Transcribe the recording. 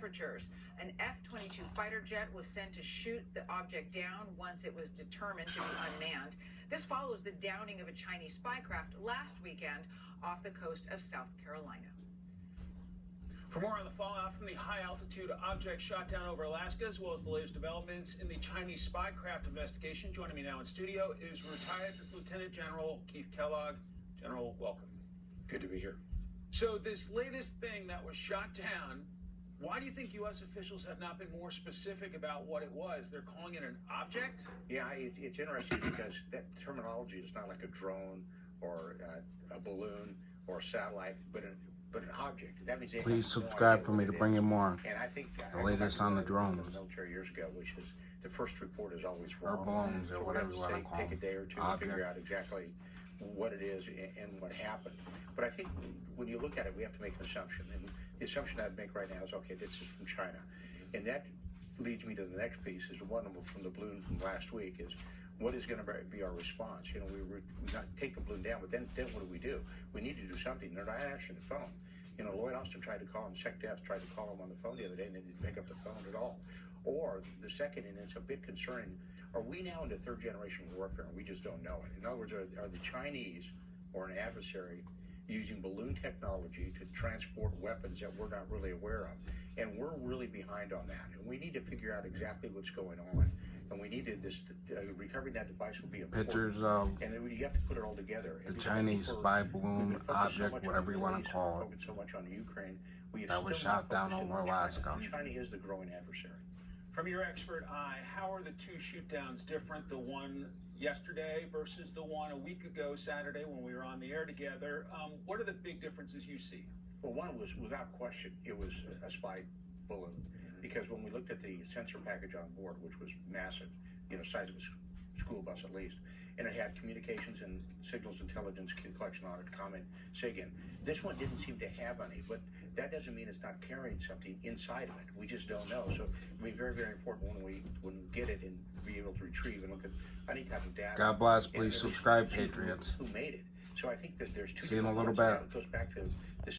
temperatures. An F-22 fighter jet was sent to shoot the object down once it was determined to be unmanned. This follows the downing of a Chinese spy craft last weekend off the coast of South Carolina. For more on the fallout from the high-altitude object shot down over Alaska, as well as the latest developments in the Chinese spy craft investigation, joining me now in studio is retired Lieutenant General Keith Kellogg. General, welcome. Good to be here. So this latest thing that was shot down, why do you think U.S. officials have not been more specific about what it was? They're calling it an object? Yeah, it's interesting because that terminology is not like a drone or a balloon or a satellite, but an object. That means they Please have no subscribe idea for what me it to is. bring you more. And I think The latest on the drones. In the military years ago, which is the first report is always Or wrong. balloons, or So whatever you we're want gonna to call take them. a day or two to figure out exactly what it is and what happened. But I think when you look at it, we have to make an assumption. And the assumption I'd make right now is, okay, this is from China. And that leads me to the next piece, is one from the balloon from last week, is what is going to be our response? You know, we not take the balloon down, but then what do? We need to do something. They're not answering the phone. You know, Lloyd Austin tried to call him, SecDef tried to call him on the phone the other day, and they didn't pick up the phone at all. Or the second, and it's a bit concerning, are we now into third generation warfare and we just don't know it? In other words, are the Chinese or an adversary using balloon technology to transport weapons that we're not really aware of? And we're really behind on that. And we need to figure out exactly what's going on. And we need to, recovering that device will be important. Pictures of And then you have to put it all together. the Chinese spy balloon object, whatever you want to call it, So much on Ukraine, that was shot down over Alaska. China is the growing adversary. From your expert eye, how are the two shoot downs different? The one yesterday versus the one a week ago Saturday when we were on the air together. What are the big differences you see? Well, one was, without question, it was a spy balloon. Because when we looked at the sensor package on board, which was massive, you know, size of a school bus at least, and it had communications and signals intelligence collection on it, common SIGINT. This one didn't seem to have any, but that doesn't mean it's not carrying something inside of it. We just don't know. So it'll be very, very important when we get it and be able to retrieve and look at any type of data. God bless. And Please subscribe, who Patriots. made it. So I think that there's two. See you in a different little parts of bit. that. It goes back to the